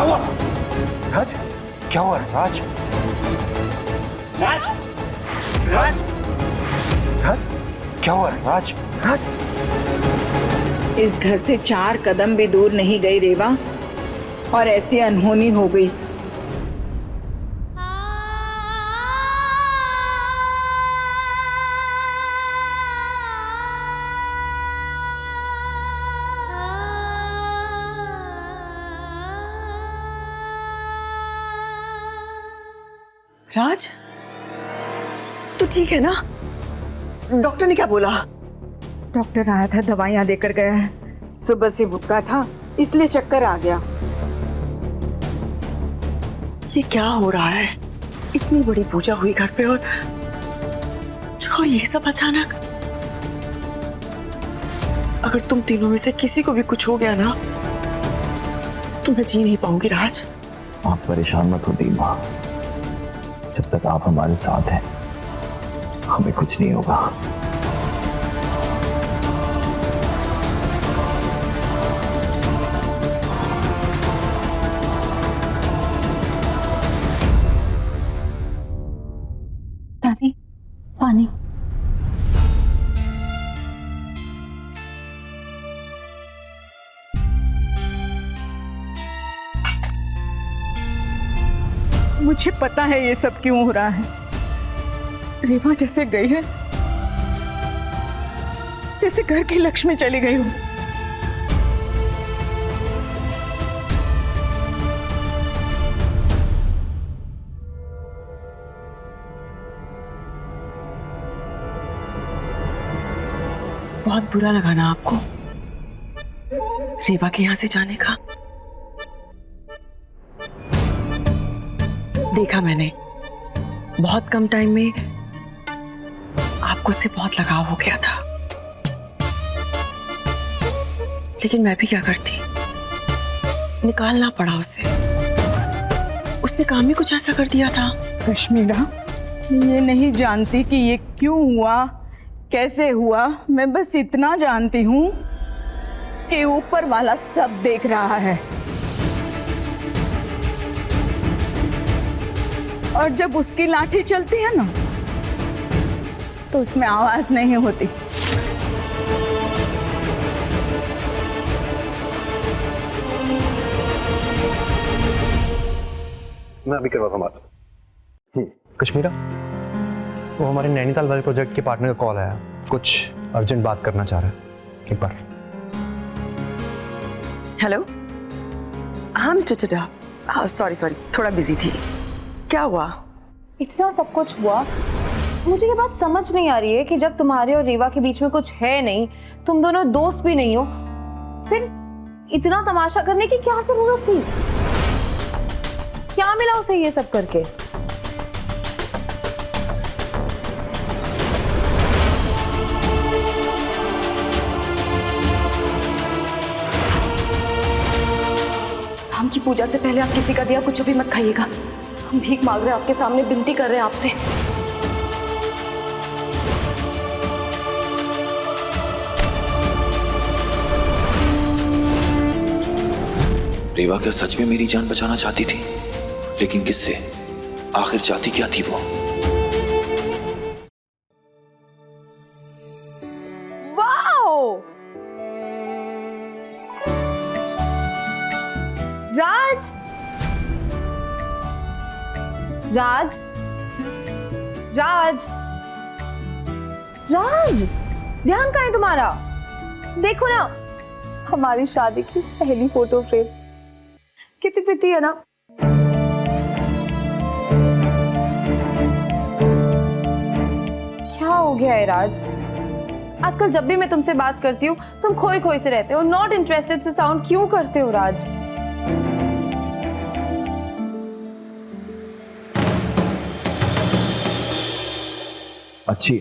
हुआ राज? क्या हुआ राज? राज? राज? राज? क्या हुआ राज? राज? इस घर से 4 कदम भी दूर नहीं गई रेवा और ऐसी अनहोनी हो गई। राज, तू ठीक है ना? डॉक्टर ने क्या बोला? डॉक्टर आया था, दवाइयां देकर गया है। सुबह से भूखा था इसलिए चक्कर आ गया। ये क्या हो रहा है? इतनी बड़ी पूजा हुई घर पे और ये सब अचानक। अगर तुम तीनों में से किसी को भी कुछ हो गया ना तो मैं जी नहीं पाऊंगी राज। आप परेशान मत हो दीमा, जब तक आप हमारे साथ हैं हमें कुछ नहीं होगा। दादी, पानी। मुझे पता है ये सब क्यों हो रहा है। रेवा जैसे गई है जैसे घर की लक्ष्मी चली गई हो। बहुत बुरा लगा ना आपको रेवा के यहां से जाने का? देखा मैंने, बहुत कम टाइम में आपको उससे बहुत लगाव हो गया था, लेकिन मैं भी क्या करती, निकालना पड़ा उसे। उसने काम ही कुछ ऐसा कर दिया था। कश्मीरा, ये नहीं जानती कि ये क्यों हुआ, कैसे हुआ। मैं बस इतना जानती हूँ कि ऊपर वाला सब देख रहा है और जब उसकी लाठी चलती है ना तो उसमें आवाज नहीं होती। मैं अभी करवाता हूँ बात। कश्मीरा, वो हमारे नैनीताल वाले प्रोजेक्ट के पार्टनर का कॉल आया, कुछ अर्जेंट बात करना चाह रहा है। एक बार। हेलो, हाँ मिस्टर चड्ढा, सॉरी थोड़ा बिजी थी। क्या हुआ? इतना सब कुछ हुआ, मुझे ये बात समझ नहीं आ रही है कि जब तुम्हारे और रेवा के बीच में कुछ है नहीं, तुम दोनों दोस्त भी नहीं हो, फिर इतना तमाशा करने की क्या जरूरत थी? क्या मिला उसे ये सब करके? शाम की पूजा से पहले आप किसी का दिया कुछ भी मत खाइएगा। हम भीख मांग रहे हैं आपके सामने, विनती कर रहे हैं आपसे। रेवा क्या सच में मेरी जान बचाना चाहती थी? लेकिन किससे? आखिर चाहती क्या थी वो? वाओ! राज, राज, राज, राज, ध्यान कहाँ है तुम्हारा? देखो ना, हमारी शादी की पहली फोटो फ्रेम कितनी प्रिटी है ना। क्या हो गया है राज? आजकल जब भी मैं तुमसे बात करती हूँ तुम खोए खोए से रहते हो, नॉट इंटरेस्टेड से साउंड क्यों करते हो राज? अच्छी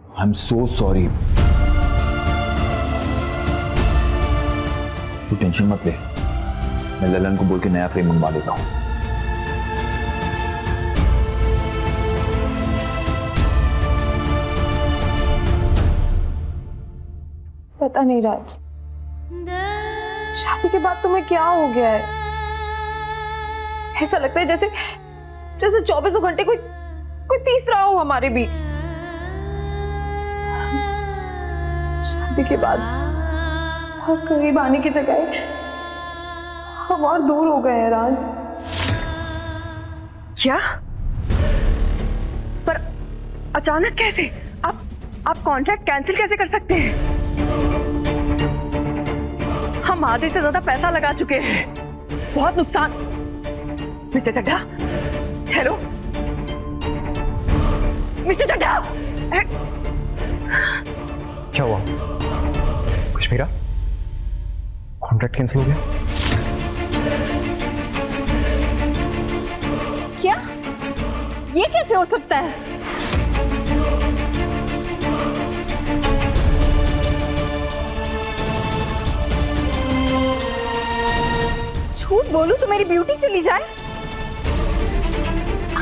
आई एम सो सॉरी। तू टेंशन मत ले, मैं ललन को बोल के नया फ्रेम मंगवा देता हूँ। पता नहीं राज, शादी के बाद तुम्हें क्या हो गया है? ऐसा लगता है जैसे जैसे 24 घंटे कोई तीसरा हो हमारे बीच। शादी के बाद और करीब आने की जगह हम और दूर हो गए हैं राज। क्या? पर अचानक कैसे? आप कॉन्ट्रैक्ट कैंसिल कैसे कर सकते हैं? हम आधे से ज्यादा पैसा लगा चुके हैं, बहुत नुकसान। Mister Chadha, hello mister Chadha. क्या हुआ कश्मीरा? कॉन्ट्रैक्ट कैंसिल हो गया? क्या? ये कैसे हो सकता है? झूठ बोलूं तो मेरी ब्यूटी चली जाए?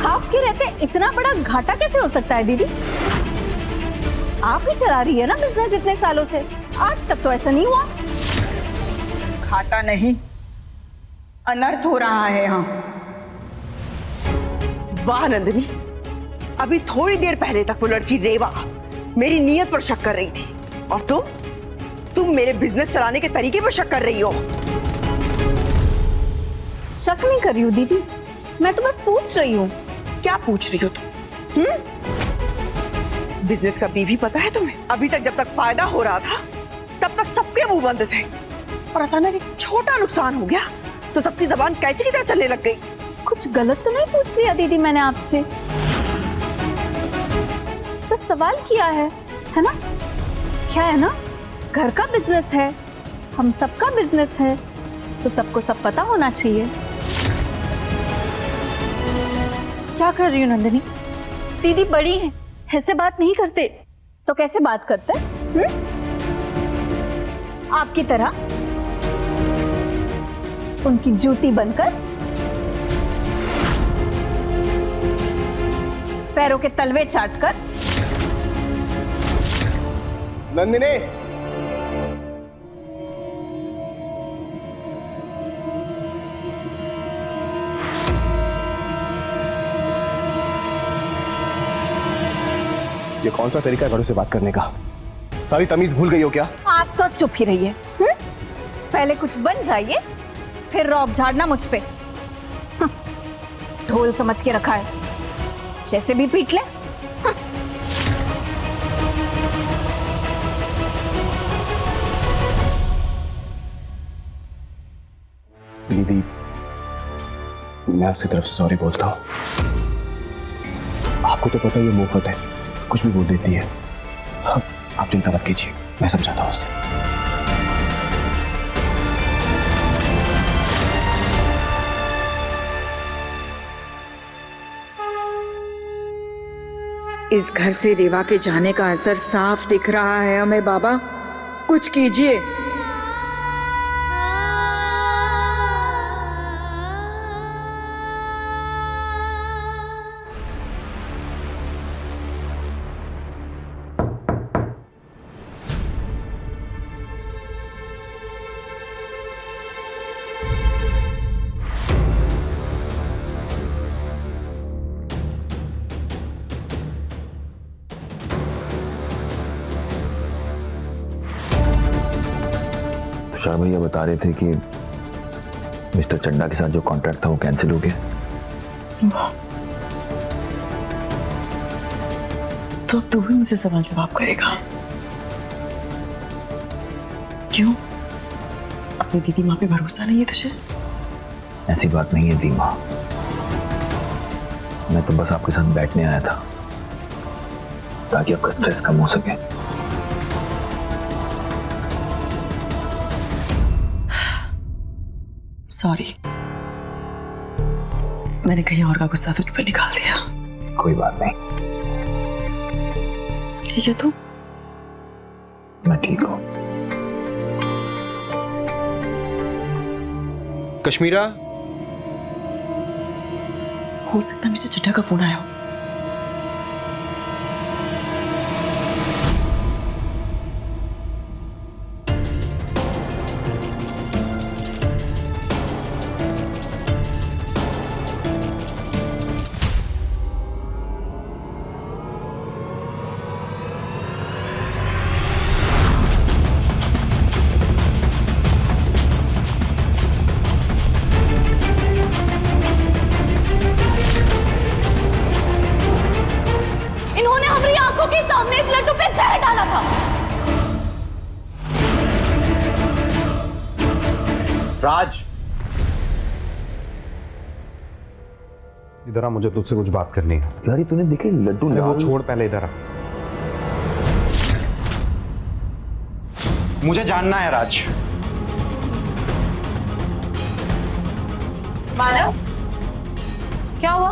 आपके रहते इतना बड़ा घाटा कैसे हो सकता है दीदी? आप ही चला रही है ना बिजनेस इतने सालों से, आज तक तो ऐसा नहीं हुआ। घाटा नहीं, अनर्थ हो रहा है यहाँ। वाह नंदिनी, अभी थोड़ी देर पहले तक वो लड़की रेवा मेरी नीयत पर शक कर रही थी, और तुम मेरे बिजनेस चलाने के तरीके पर शक कर रही हो। शक नहीं कर रही हूँ दीदी, मैं तो बस पूछ रही हूँ। क्या पूछ रही हो तुम? बिजनेस का बीवी पता है तुम्हें? अभी तक जब तक फायदा हो रहा था तब तक सबके मुंह बंद थे, और अचानक एक छोटा नुकसान हो गया तो सबकी जबान कैंची की तरह चलने लग गई। कुछ गलत तो नहीं पूछ लिया दीदी मैंने आपसे? बस सवाल किया है ना? क्या है ना, घर का बिजनेस है, हम सबका बिजनेस है, तो सबको सब पता होना चाहिए। क्या कर रही हो नंदिनी? दीदी बड़ी हैं, ऐसे बात नहीं करते। तो कैसे बात करते हैं? आपकी तरह उनकी जूती बनकर, पैरों के तलवे चाटकर। नंदिनी, ये कौन सा तरीका है घरों से बात करने का? सारी तमीज भूल गई हो क्या? आप तो चुप ही रहिए। पहले कुछ बन जाइए, फिर रौब झाड़ना मुझ पे। ढोल समझ के रखा है, जैसे भी पीट ले। दीदी, मैं उसकी तरफ से सॉरी बोलता हूँ। आपको तो पता ही है मुफ्त है, कुछ भी बोल देती है। आप चिंता मत कीजिए, मैं समझाता हूँ उसे। इस घर से रेवा के जाने का असर साफ दिख रहा है हमें। बाबा कुछ कीजिए। तुषार भैया बता रहे थे कि मिस्टर चड्ढा के साथ जो कॉन्ट्रैक्ट था वो कैंसिल हो गया। तो अब तू भी मुझसे सवाल जवाब करेगा? क्यों? अपनी दीदी माँ पे भरोसा नहीं है तुझे? ऐसी बात नहीं है दीमा, मैं तो बस आपके साथ बैठने आया था ताकि आपका स्ट्रेस कम हो सके। सॉरी, मैंने कहीं और का गुस्सा तुझ पे निकाल दिया। कोई बात नहीं, ठीक है तू? मैं ठीक हूँ। कश्मीरा, हो सकता है मिस्टर चड्ढा का फोन आया हो। इन्होंने हमारी आंखों के सामने इस लड्डू पे जहर डाला था। राज, इधर आ, मुझे तुझसे कुछ बात करनी है। यार ये तूने देखे लड्डू वो लाल। छोड़, पहले इधर आ। मुझे जानना है राज। मानव, क्या हुआ?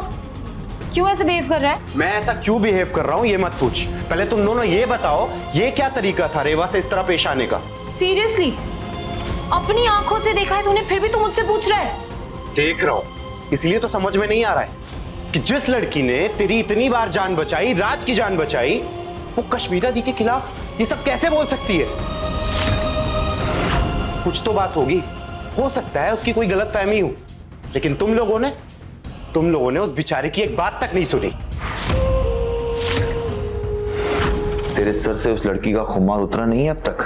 क्यों ऐसे बिहेव कर रहा है? मैं ऐसा क्यों बिहेव कर रहा हूं ये मत पूछ, पहले तुम दोनों ये बताओ ये क्या तरीका था रेवा से इस तरह पेश आने का? सीरियसली, अपनी आंखों से देखा है तूने, फिर भी तू मुझसे पूछ रहा है? देख रहा हूं, इसलिए तो समझ में नहीं आ रहा है कि जिस लड़की ने तेरी इतनी बार जान बचाई, राज की जान बचाई, वो कश्मीरा दी के खिलाफ ये सब कैसे बोल सकती है? कुछ तो बात होगी, हो सकता है उसकी कोई गलतफहमी हो, लेकिन तुम लोगों ने उस बेचारे की एक बात तक नहीं सुनी। तेरे सर से उस लड़की का खुमार उतरा नहीं है अब तक।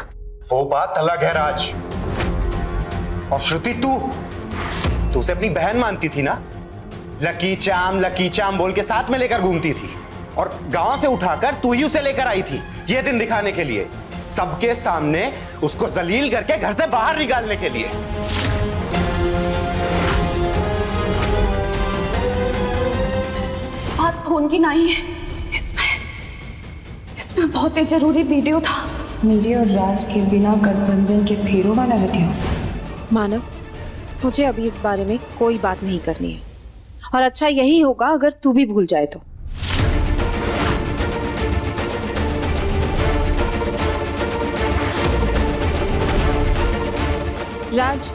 वो बात अलग है राज। और श्रुति, तू उसे अपनी बहन मानती थी ना? लकी चाम बोल के साथ में लेकर घूमती थी, और गांव से उठाकर तू ही उसे लेकर आई थी ये दिन दिखाने के लिए, सबके सामने उसको जलील करके घर से बाहर निकालने के लिए। बात फोन की नहीं है, इसमें बहुत ही जरूरी वीडियो था। मेरे और राज के बिना गठबंधन के फेरों वाला वीडियो। मानव, मुझे अभी इस बारे में कोई बात नहीं करनी है, और अच्छा यही होगा अगर तू भी भूल जाए तो। राज,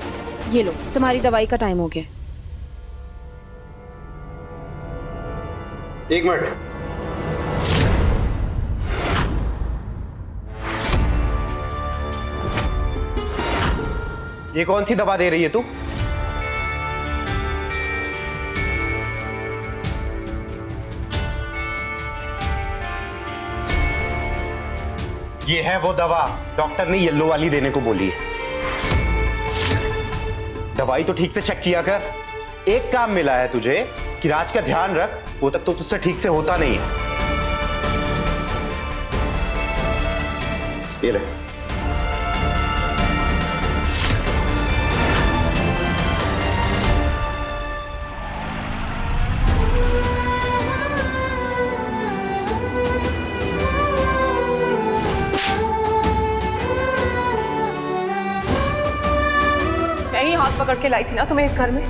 ये लो, तुम्हारी दवाई का टाइम हो गया। एक मिनट, ये कौन सी दवा दे रही है तू? ये है वो दवा, डॉक्टर ने येलो वाली देने को बोली है। दवाई तो ठीक से चेक किया कर। एक काम मिला है तुझे कि राज का ध्यान रख, वो तक तो तुझसे ठीक से होता नहीं है। ये ले। मैं ही हाथ पकड़ के लाई थी ना तुम्हें इस घर में,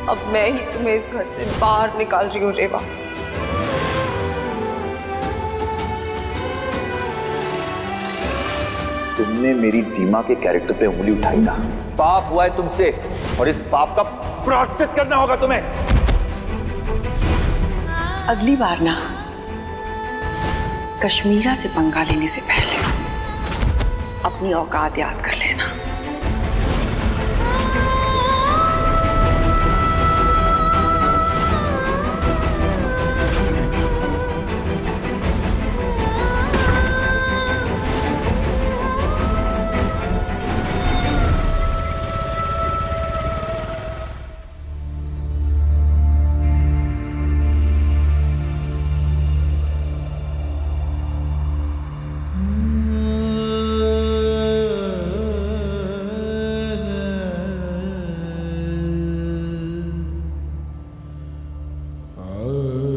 अब मैं ही तुम्हें इस घर से बाहर निकाल रही हूँ रेवा। तुमने मेरी दीमा के कैरेक्टर पे उंगली उठाई ना, पाप हुआ है तुमसे, और इस पाप का प्रायश्चित करना होगा तुम्हें। अगली बार ना कश्मीरा से पंगा लेने से पहले अपनी औकात याद कर लेना।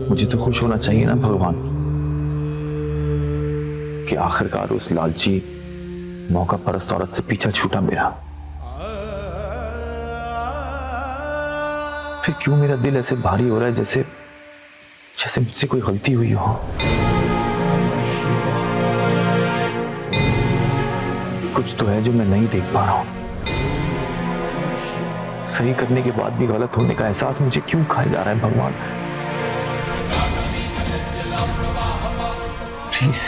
मुझे तो खुश होना चाहिए ना भगवान कि आखिरकार उस लालची मौका परस्त औरत से पीछा छूटा मेरा। फिर क्यों मेरा दिल ऐसे भारी हो रहा है जैसे जैसे मुझसे कोई गलती हुई हो। कुछ तो है जो मैं नहीं देख पा रहा हूं। सही करने के बाद भी गलत होने का एहसास मुझे क्यों खाया जा रहा है भगवान? प्लीज,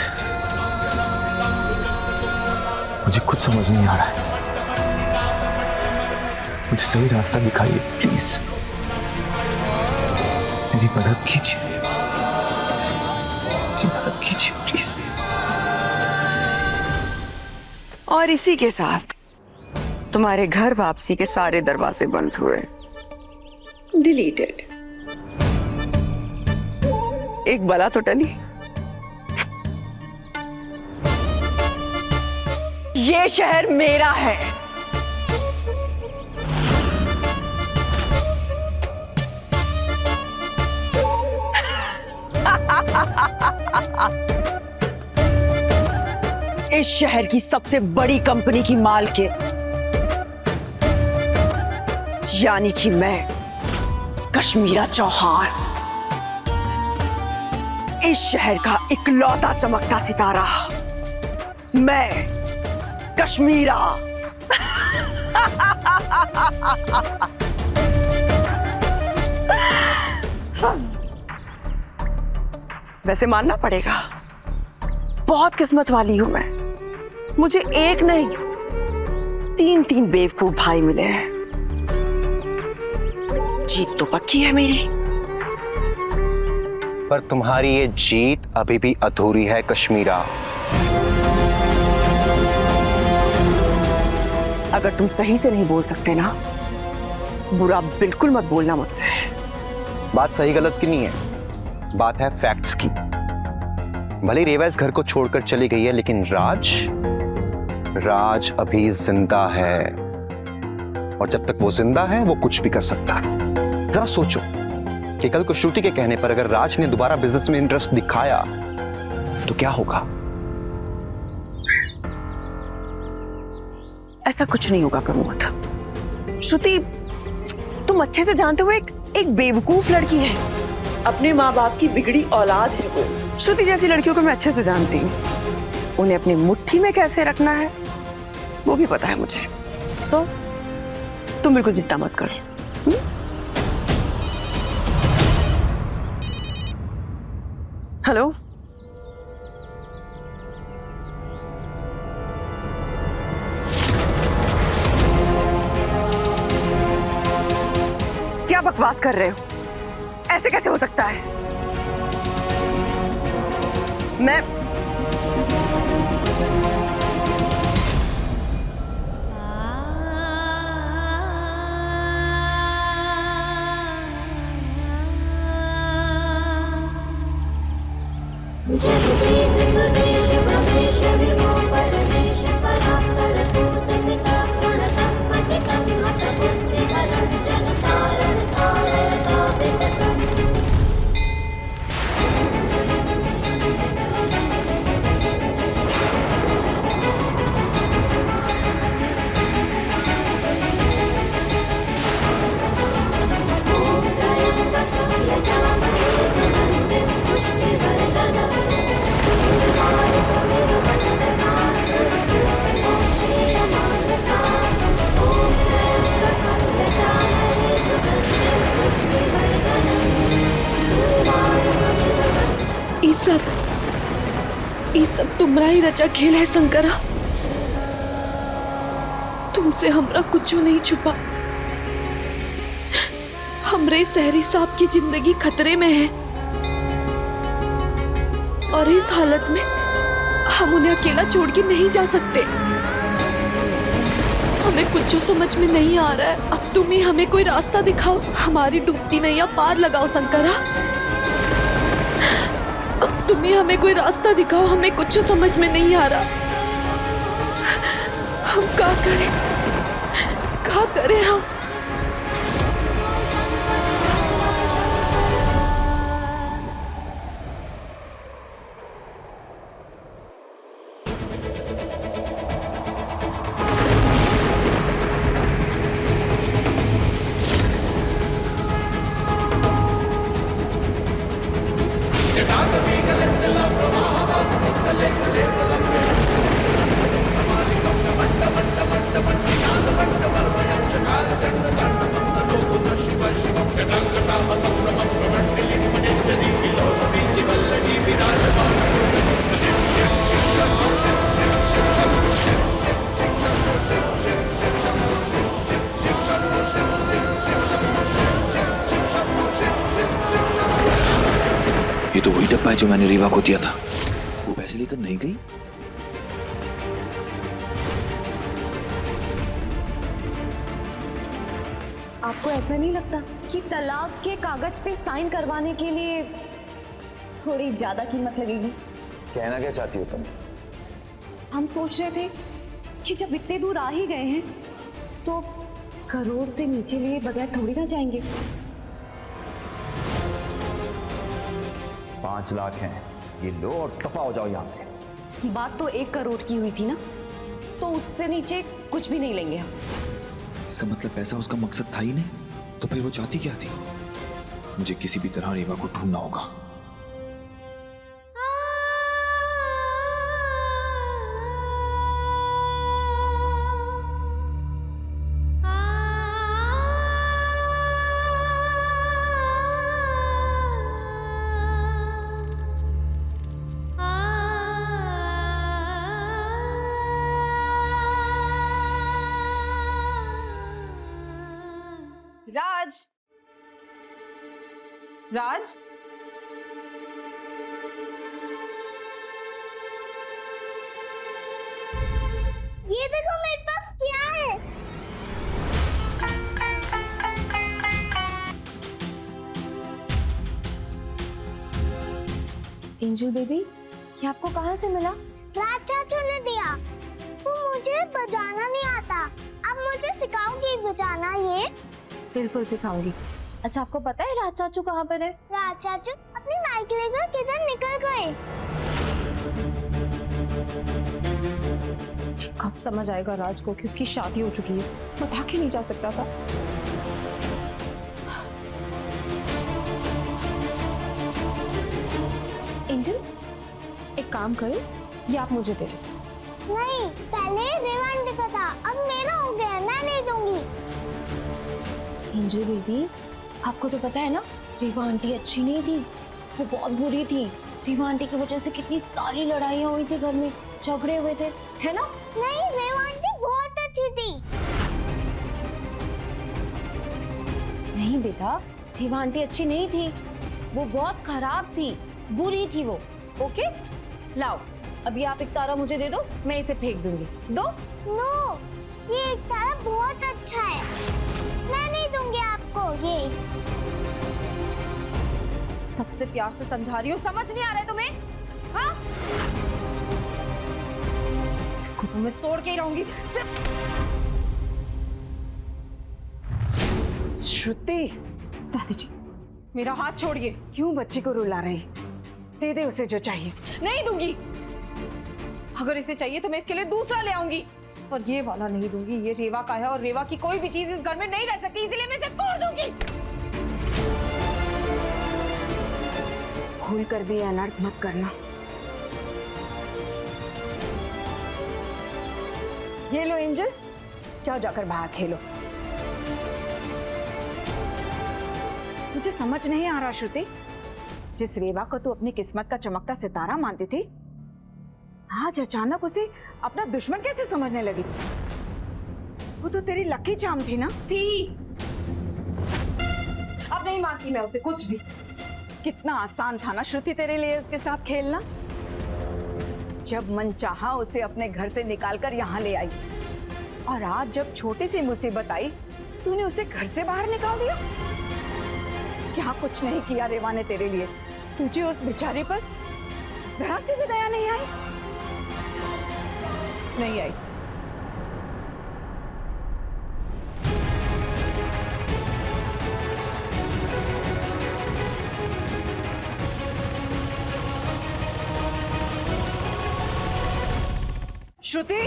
मुझे कुछ समझ नहीं आ रहा है। मुझे सही रास्ता दिखाइए प्लीज, मेरी मदद कीजिए, मेरी मदद कीजिए प्लीज। और इसी के साथ तुम्हारे घर वापसी के सारे दरवाजे बंद हुए, डिलीटेड। एक बला तो टली। ये शहर मेरा है। इस शहर की सबसे बड़ी कंपनी की मालकिन यानी कि मैं, कश्मीरा चौहान, इस शहर का इकलौता चमकता सितारा, मैं कश्मीरा। वैसे मानना पड़ेगा, बहुत किस्मत वाली हूं मैं। मुझे एक नहीं, तीन तीन बेवकूफ भाई मिले हैं। जीत तो पक्की है मेरी। पर तुम्हारी ये जीत अभी भी अधूरी है कश्मीरा। अगर तुम सही से नहीं बोल सकते ना, बुरा बिल्कुल मत बोलना मुझसे। बात सही गलत की नहीं है, बात है फैक्ट्स की। भले रेवा इस घर को छोड़कर चली गई है, लेकिन राज अभी जिंदा है। और जब तक वो जिंदा है, वो कुछ भी कर सकता है। जरा सोचो कि कल को श्रुति के कहने पर अगर राज ने दोबारा बिजनेस में इंटरेस्ट दिखाया तो क्या होगा? ऐसा कुछ नहीं होगा प्रमोद। श्रुति, तुम अच्छे से जानते हो एक बेवकूफ लड़की है। अपने माँ बाप की बिगड़ी औलाद है वो। श्रुति जैसी लड़कियों को मैं अच्छे से जानती हूँ। उन्हें अपनी मुट्ठी में कैसे रखना है वो भी पता है मुझे। सो तुम बिल्कुल चिंता मत करो। हेलो, क्या बकवास कर रहे हो? ऐसे कैसे हो सकता है? मैं ये सब तुमरा ही रचा खेल है शंकरा। तुमसे हमरा कुछ नहीं छुपा। हमरे शहरी साहब की जिंदगी खतरे में है और इस हालत में हम उन्हें अकेला छोड़ के नहीं जा सकते। हमें कुछ जो समझ में नहीं आ रहा है। अब तुम ही हमें कोई रास्ता दिखाओ, हमारी डूबती नैया पार लगाओ शंकरा। अब तुम ही हमें कोई रास्ता दिखाओ, हमें कुछ समझ में नहीं आ रहा। हम क्या करें हम? Chakala ये तो वही डब्बा है जो मैंने रीवा को दिया था। वो पैसे लेकर नहीं गई। आपको ऐसा नहीं लगता कि तलाक के कागज पे साइन करवाने के लिए थोड़ी ज्यादा कीमत लगेगी? कहना क्या चाहती हो तुम? हम सोच रहे थे कि जब इतने दूर आ ही गए हैं तो करोड़ से नीचे लिए बगैर थोड़ी ना जाएंगे। 5 लाख हैं, ये लो और दफा हो जाओ यहाँ से। बात तो 1 करोड़ की हुई थी ना, तो उससे नीचे कुछ भी नहीं लेंगे हम। इसका मतलब पैसा उसका मकसद था ही नहीं, तो फिर वो चाहती क्या थी? मुझे किसी भी तरह रीवा को ढूंढना होगा। राज, राज, ये देखो मेरे पास क्या है। एंजल बेबी, ये आपको कहाँ से मिला? राज चाचू ने दिया। वो मुझे बजाना नहीं आता, अब मुझे सिखाओगी बजाना? ये बिल्कुल सिखाऊंगी। अच्छा, आपको पता है राज चाचू कहाँ पर है? राज चाचू अपनी माइक लेकर किधर निकल गए? कब समझ आएगा राज को कि उसकी शादी हो चुकी है? बता के नहीं जा सकता था। एंजल, एक काम करो, ये आप मुझे दे दो। नहीं, पहले रेवांटी का था, अब मेरा हो गया, मैं नहीं दूंगी। एंजल बेबी, आपको तो पता है ना, रीवा आंटी अच्छी नहीं थी, वो बहुत बुरी थी। रीवा आंटी की वजह से कितनी सारी लड़ाइयाँ हुई थी घर में, झगड़े हुए थे, है ना? नहीं, रेवा आंटी बहुत अच्छी थी। नहीं बेटा, रीवा आंटी अच्छी नहीं थी, वो बहुत खराब थी, बुरी थी वो। ओके, लाओ अभी आप एक तारा मुझे दे दो, मैं इसे फेंक दूंगी। दो। नो, ये एक तारा बहुत अच्छा है, मैं नहीं दूंगी आपको ये। तब से प्यार से समझा रही हूँ, समझ नहीं आ रहा है तुम्हें? हाँ? इसको तो मैं तोड़ के ही रहूंगी। श्रुति, दादी जी, मेरा हाथ छोड़िए। क्यों बच्ची को रुला रही? दे दे उसे जो चाहिए। नहीं दूंगी। अगर इसे चाहिए तो मैं इसके लिए दूसरा ले आऊंगी, और ये वाला नहीं दूंगी। ये रेवा का है और रेवा की कोई भी चीज इस घर में नहीं रह सकती, इसलिए मैं इसे तोड़ दूंगी। भूल कर भी अनर्थ मत करना। ये लो एंजल, जाओ जाकर बाहर खेलो। मुझे समझ नहीं आ रहा श्रुति, जिस रेवा को तू अपनी किस्मत का चमकता सितारा मानती थी, आज अचानक उसे अपना दुश्मन कैसे समझने लगी? वो तो तेरी लकी चार्म थी ना? थी। अब नहीं मानती मैं उसे कुछ भी। कितना आसान था ना श्रुति तेरे लिए उसके साथ खेलना। जब मन चाहा उसे अपने घर से निकालकर यहाँ ले आई, और आज जब छोटी सी मुसीबत आई तूने उसे घर से बाहर निकाल दिया। क्या कुछ नहीं किया रेवा ने तेरे लिए? तुझे उस बेचारे पर जरा सी भी दया नहीं आई? नहीं आई। श्रुति,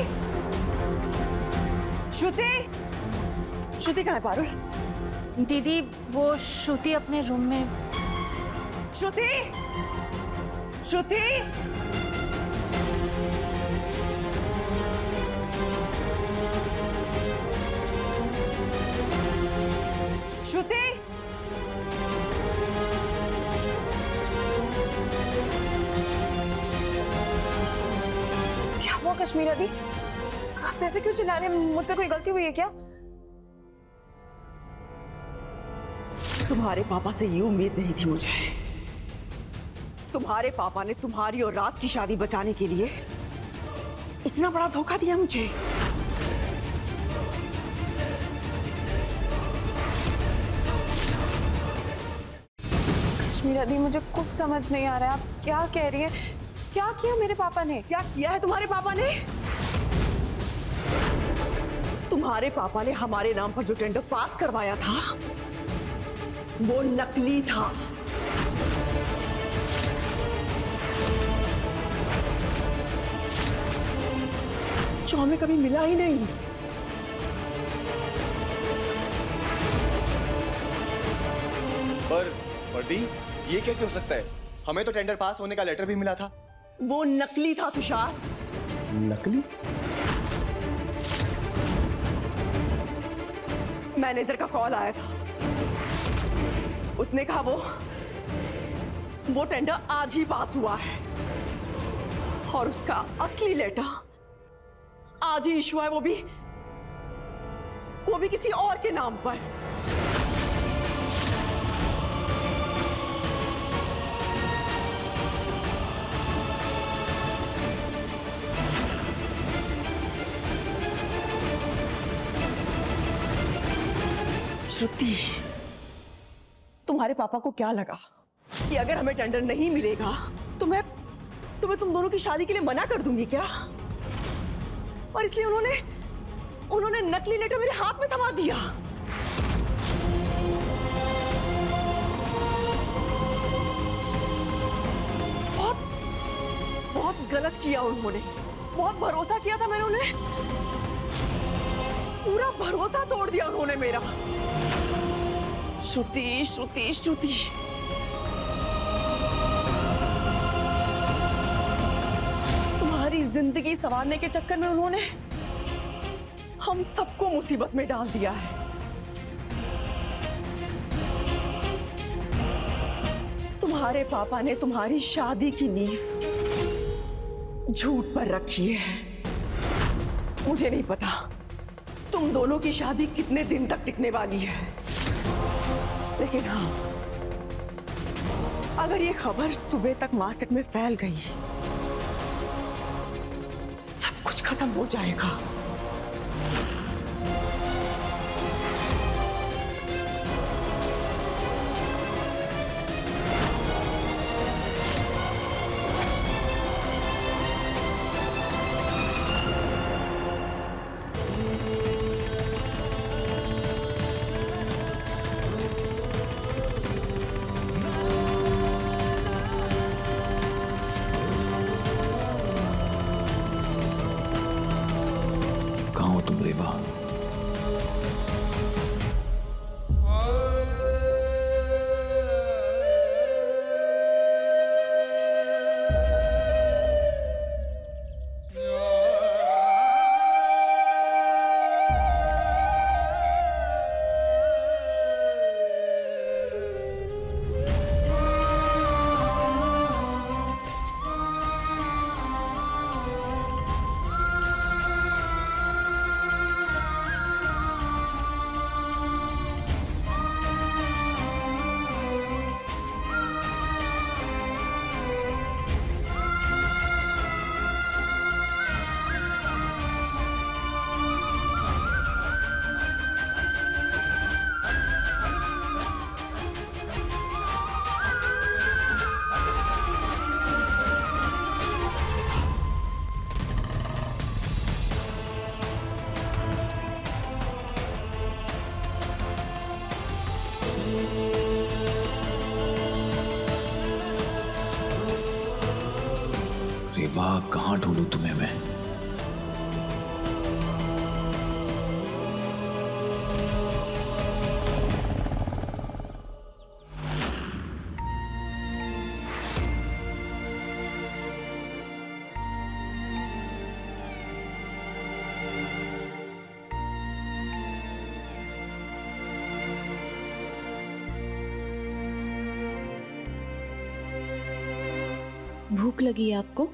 श्रुति, श्रुति कहाँ है पारुल? दीदी, वो श्रुति अपने रूम में। श्रुति, श्रुति, श्रुति, क्या हुआ कश्मीरा दी? आप ऐसे क्यों चिल्ला रहे हैं? मुझसे कोई गलती हुई है क्या? तुम्हारे पापा से ये उम्मीद नहीं थी मुझे। तुम्हारे पापा ने तुम्हारी और राज की शादी बचाने के लिए इतना बड़ा धोखा दिया मुझे। कश्मीरा दी, मुझे कुछ समझ नहीं आ रहा है, आप क्या कह रही हैं? क्या किया मेरे पापा ने? क्या किया है तुम्हारे पापा ने? तुम्हारे पापा ने हमारे नाम पर जो टेंडर पास करवाया था वो नकली था। जो हमें कभी मिला ही नहीं। पर दी, ये कैसे हो सकता है? हमें तो टेंडर पास होने का लेटर भी मिला था। वो नकली था तुषार। नकली? मैनेजर का कॉल आया था, उसने कहा वो टेंडर आज ही पास हुआ है और उसका असली लेटर आज ही इशू है, वो भी किसी और के नाम पर। श्रुति, तुम्हारे पापा को क्या लगा कि अगर हमें टेंडर नहीं मिलेगा तो मैं तुम दोनों की शादी के लिए मना कर दूंगी क्या? और इसलिए उन्होंने नकली लेटर मेरे हाथ में थमा दिया। बहुत गलत किया उन्होंने। बहुत भरोसा किया था मैंने उन्हें, पूरा भरोसा तोड़ दिया उन्होंने मेरा। श्रुति, श्रुति, श्रुति, तुम्हारी जिंदगी संवारने के चक्कर में उन्होंने हम सबको मुसीबत में डाल दिया है। तुम्हारे पापा ने तुम्हारी शादी की नींव झूठ पर रखी है। मुझे नहीं पता तुम दोनों की शादी कितने दिन तक टिकने वाली है, लेकिन हाँ, अगर ये खबर सुबह तक मार्केट में फैल गई सब कुछ खत्म हो जाएगा। रेवा, कहां ढूंढूं तुम्हें मैं? भूख लगी है आपको?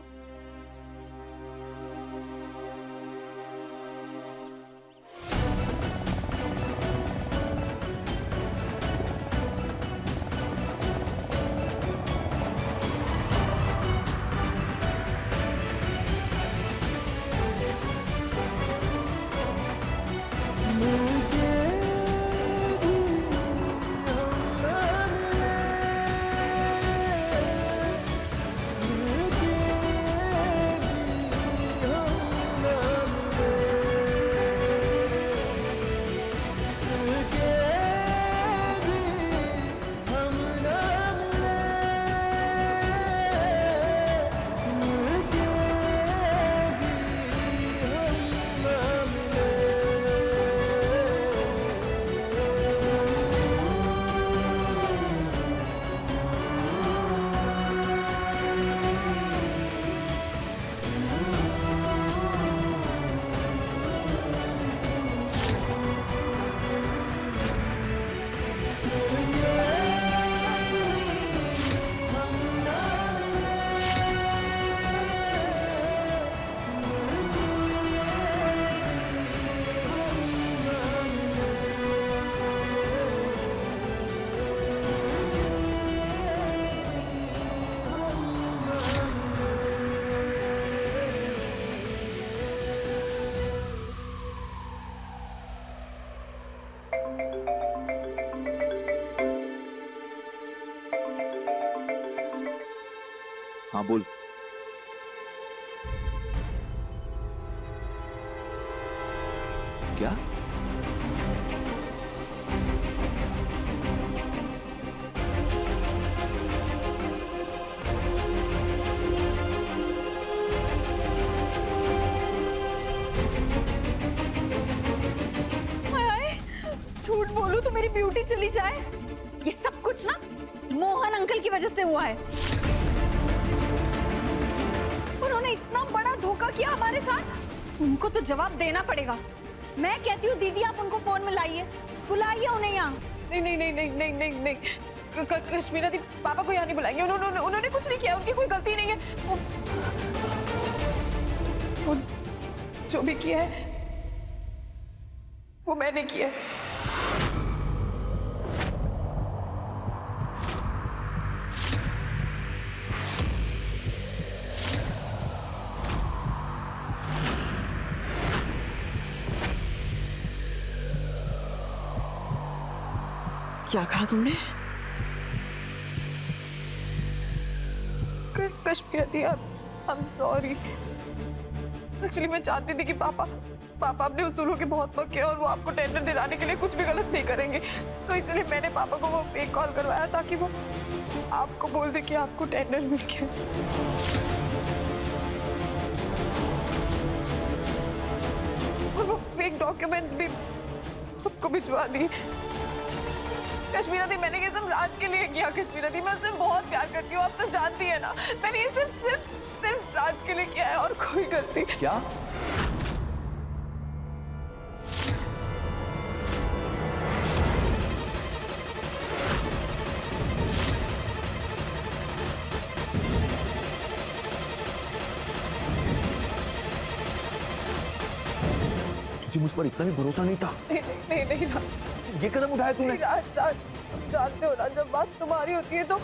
हाँ बोल। क्या? झूठ बोलूं तो मेरी ब्यूटी चली जाए। ये सब कुछ ना मोहन अंकल की वजह से हुआ है। उन्होंने इतना बड़ा धोखा किया हमारे साथ, उनको तो जवाब देना पड़ेगा। मैं कहती हूँ दीदी आप उनको फोन में लाइए, बुलाइए उन्हें यहाँ। नहीं नहीं नहीं नहीं नहीं नहीं नहीं कश्मीरा दी पापा को यहाँ नहीं बुलाएंगे। उन्होंने कुछ नहीं किया, उनकी कोई गलती नहीं है। वो जो भी किया है वो मैंने किया है। क्या कहा तुमने? कश्मीरा दी आई एम सॉरी। एक्चुअली मैं चाहती थी कि पापा अपने उसूलों के बहुत पक्के और वो आपको टेंडर दिलाने के लिए कुछ भी गलत नहीं करेंगे, तो इसलिए मैंने पापा को वो फेक कॉल करवाया ताकि वो आपको बोल दे कि आपको टेंडर मिल गया। और वो फेक डॉक्यूमेंट्स भी आपको भिजवा दिए। कश्मीरा दी मैंने ये सब राज के लिए किया। कश्मीरा दी मैं उससे बहुत प्यार करती हूँ, आप तो जानती है ना। मैंने ये सिर्फ राज के लिए किया है और कोई गलती। क्या? तुझे मुझ पर इतना भी भरोसा नहीं था? नहीं ये कदम उठाया तुमने? जानते हो ना, जब बात तुम्हारी होती है तो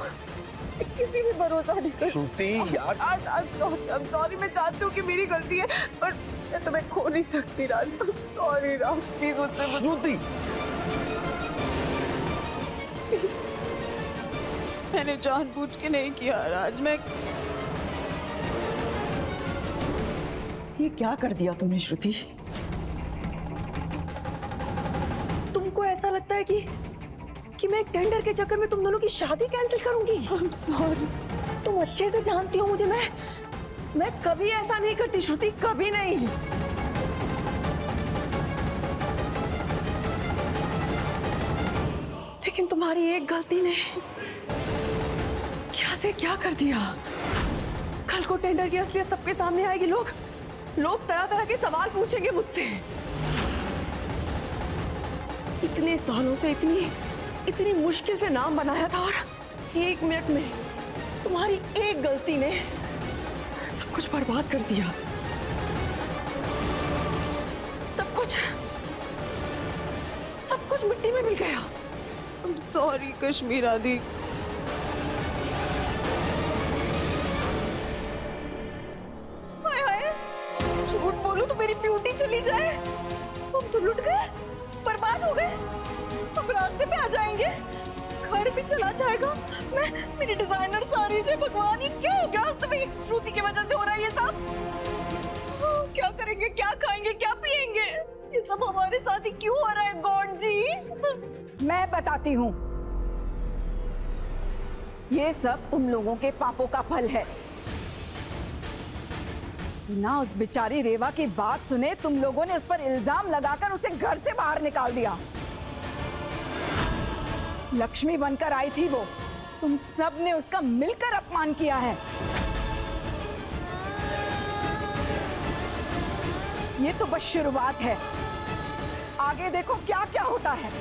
किसी भी भरोसा नहीं कर। श्रुति यार, I'm sorry, मैं जानती हूँ कि मेरी गलती है, पर मैं तुम्हें खो नहीं सकती राज। सॉरी राज, प्लीज मुझसे श्रुति, मैंने जानबूझ के नहीं किया राज। मैं ये क्या कर दिया तुमने श्रुति? तुमको ऐसा लगता है कि मैं एक टेंडर के चक्कर में तुम दोनों की शादी कैंसिल करूंगी? I'm sorry। तुम अच्छे से जानती हो मुझे, मैं कभी ऐसा नहीं करती श्रुति, कभी नहीं। लेकिन तुम्हारी एक गलती ने क्या से क्या कर दिया। कल को टेंडर की असलियत सबके सामने आएगी, लोग तरह तरह के सवाल पूछेंगे मुझसे। इतने सालों से इतनी मुश्किल से नाम बनाया था और 1 मिनट में तुम्हारी एक गलती ने बर्बाद कर दिया, सब कुछ मिट्टी में मिल गया। I'm sorry कश्मीरा दी। हाय हाय, झूठ बोलूं तो मेरी ब्यूटी चली जाए। हम तो लुट गए, बर्बाद हो गए। अब रास्ते पे आ जाएंगे, घर भी चला जाएगा। मैं मेरी डिजाइनर साड़ी से, भगवान ये क्यों हो गया? सभी श्रुति की वजह से हो रहा है ये सब। क्या करेंगे, क्या खाएंगे, क्या पिएंगे? ये सब हमारे साथ ही क्यों हो रहा है गॉड जी? मैं बताती हूँ, ये सब तुम लोगों के पापों का फल है। बिना उस बेचारी रेवा की बात सुने तुम लोगों ने उस पर इल्जाम लगाकर उसे घर से बाहर निकाल दिया। लक्ष्मी बनकर आई थी वो, तुम सब ने उसका मिलकर अपमान किया है। ये तो बस शुरुआत है, आगे देखो क्या क्या होता है।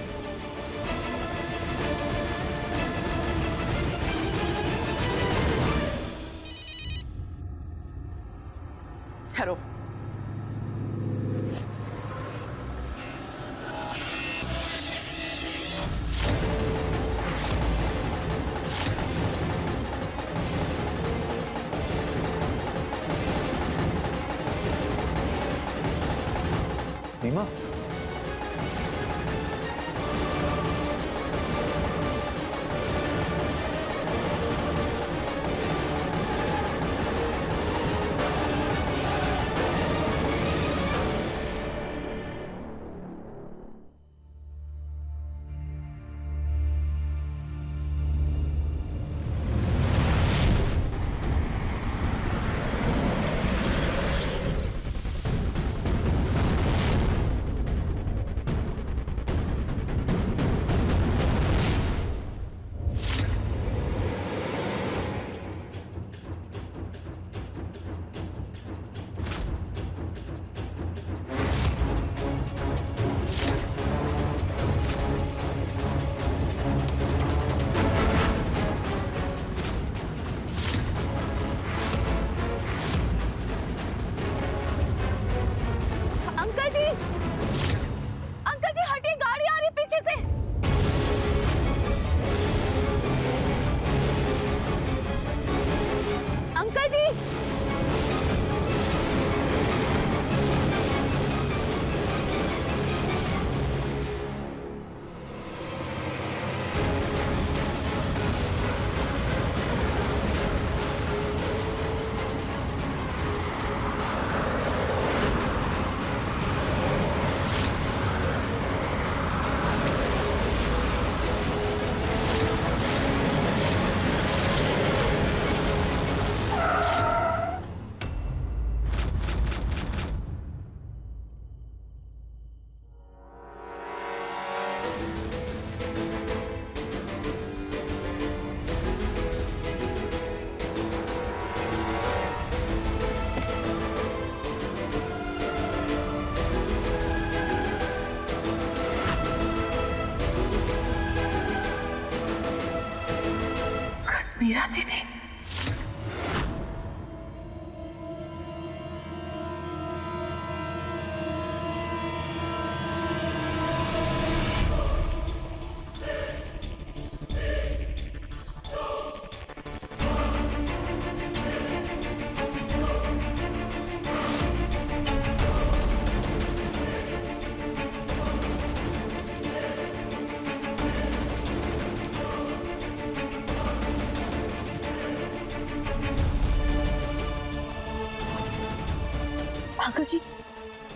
हेलो, रीमा, अंकल जी हटिए, गाड़ी आ रही है पीछे से। अंकल जी, कश्मीरा दीदी,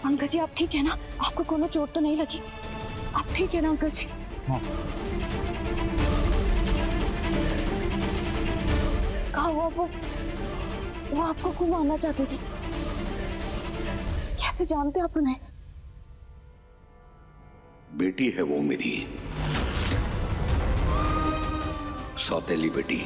अंकल जी आप ठीक है ना? आपको कोनो चोट तो नहीं लगी? आप ठीक है ना अंकल जी? हाँ। कहा हुआ वो आपको क्यों मारना चाहती थी? कैसे जानते आप उन्हें? बेटी है वो मेरी, सौतेली बेटी।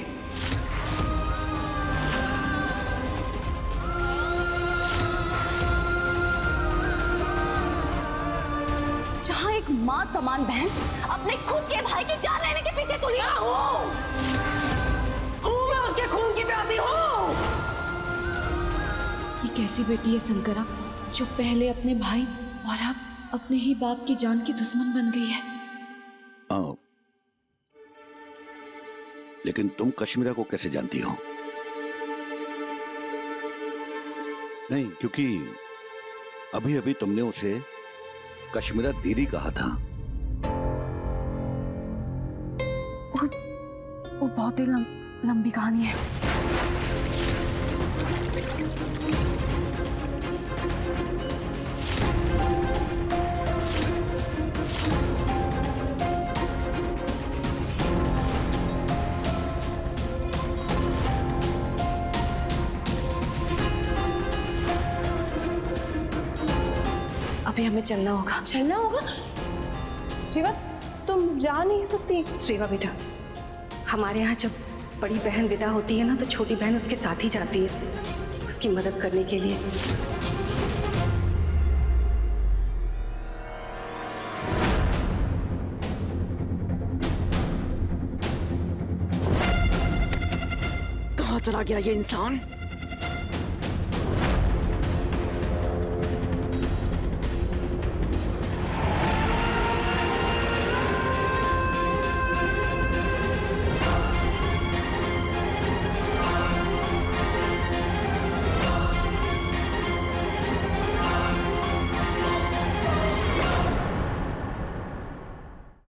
जहां एक मां समान बहन अपने खुद के भाई की जान लेने के पीछे तुली मैं उसके खून की प्यासी हूँ। ये कैसी बेटी है शंकरा जो पहले अपने भाई और अब अपने ही बाप की जान की दुश्मन बन गई है। हाँ, लेकिन तुम कश्मीरा को कैसे जानती हो? नहीं, क्योंकि अभी अभी तुमने उसे कश्मीरा दीदी कहा था। वो बहुत ही लंबी कहानी है। अभी हमें चलना होगा। चलना होगा? रीवा, तुम जा नहीं सकती। रेवा बेटा, हमारे यहाँ जब बड़ी बहन विदा होती है ना तो छोटी बहन उसके साथ ही जाती है उसकी मदद करने के लिए। कहाँ चला गया ये इंसान?